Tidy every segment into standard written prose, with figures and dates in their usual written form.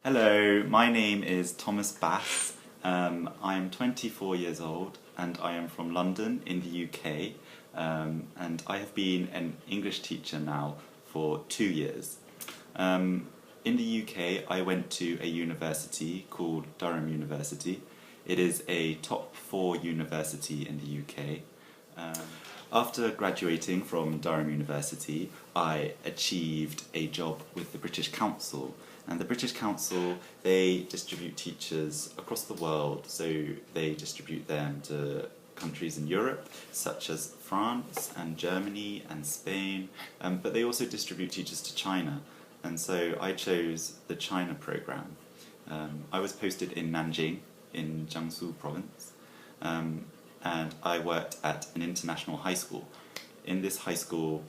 Hello, my name is Thomas Bass. I am 24 years old and I am from London in the UK, and I have been an English teacher now for 2 years. In the UK I went to a university called Durham University. It is a top 4 university in the UK. After graduating from Durham University, I achieved a job with the British Council. And the British Council, they distribute teachers across the world, so they distribute them to countries in Europe, such as France and Germany and Spain, but they also distribute teachers to China. And so I chose the China program. I was posted in Nanjing, in Jiangsu province, and I worked at an international high school. In this high school,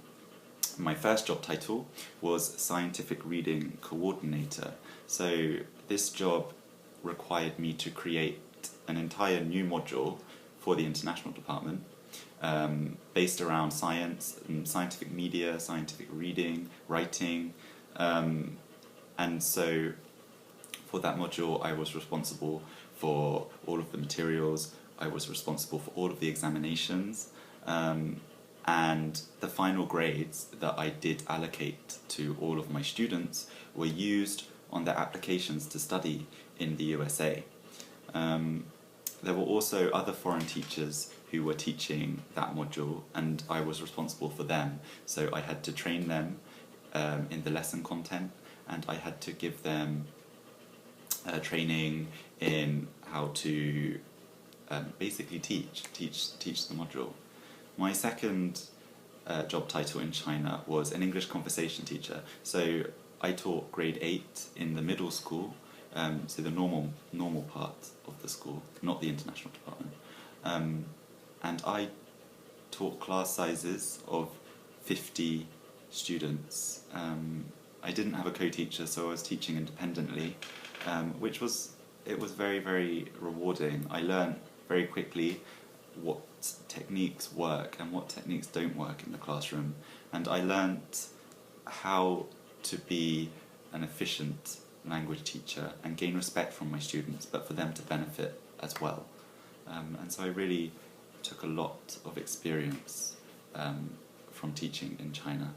my first job title was Scientific Reading Coordinator. So this job required me to create an entire new module for the international department, based around science, scientific media, scientific reading, writing, and so for that module I was responsible for all of the materials, I was responsible for all of the examinations, and the final grades that I did allocate to all of my students were used on their applications to study in the USA. There were also other foreign teachers who were teaching that module, and I was responsible for them. So I had to train them in the lesson content, and I had to give them training in how to basically teach the module. My second job title in China was an English conversation teacher. So I taught grade 8 in the middle school, so the normal part of the school, not the international department. And I taught class sizes of 50 students. I didn't have a co-teacher, so I was teaching independently, which was very, very rewarding. I learned very quickly what techniques work and what techniques don't work in the classroom, and I learnt how to be an efficient language teacher and gain respect from my students, but for them to benefit as well. And so I really took a lot of experience from teaching in China.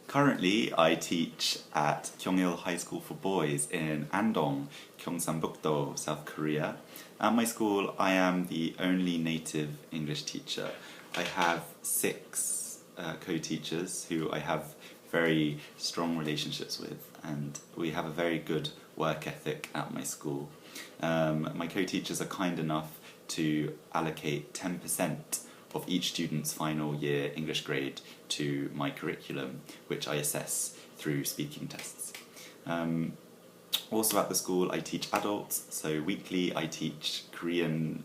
Currently, I teach at Kyungil High School for Boys in Andong, Gyeongsang-buk-do, South Korea. At my school, I am the only native English teacher. I have 6 co-teachers who I have very strong relationships with, and we have a very good work ethic at my school. My co-teachers are kind enough to allocate 10% of each student's final year English grade to my curriculum, which I assess through speaking tests. Also at the school I teach adults, so weekly I teach Korean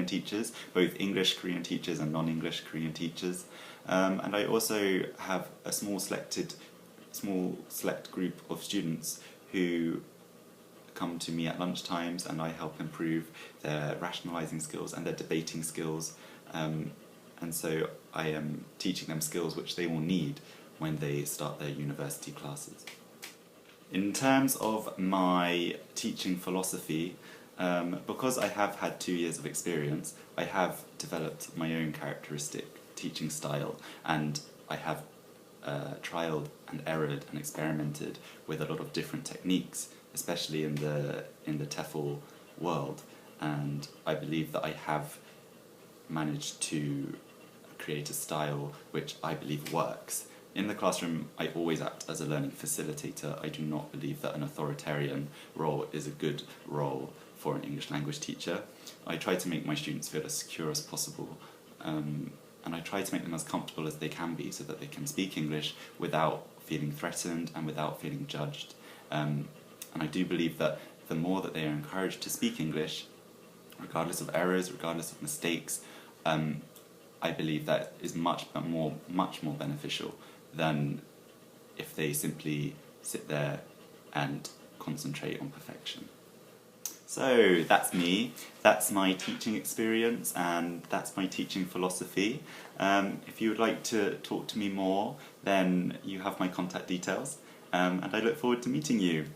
teachers, both English Korean teachers and non-English Korean teachers, and I also have a small select group of students who come to me at lunchtimes, and I help improve their rationalizing skills and their debating skills, and so I am teaching them skills which they will need when they start their university classes. In terms of my teaching philosophy, because I have had 2 years of experience, I have developed my own characteristic teaching style, and I have trialed and errored and experimented with a lot of different techniques, especially in the TEFL world, and I believe that I have managed to create a style which I believe works. In the classroom, I always act as a learning facilitator. I do not believe that an authoritarian role is a good role for an English language teacher. I try to make my students feel as secure as possible, and I try to make them as comfortable as they can be so that they can speak English without feeling threatened and without feeling judged. And I do believe that the more that they are encouraged to speak English, regardless of errors, regardless of mistakes, I believe that is much more beneficial than if they simply sit there and concentrate on perfection. So that's me, that's my teaching experience, and that's my teaching philosophy. If you would like to talk to me more, then you have my contact details, and I look forward to meeting you.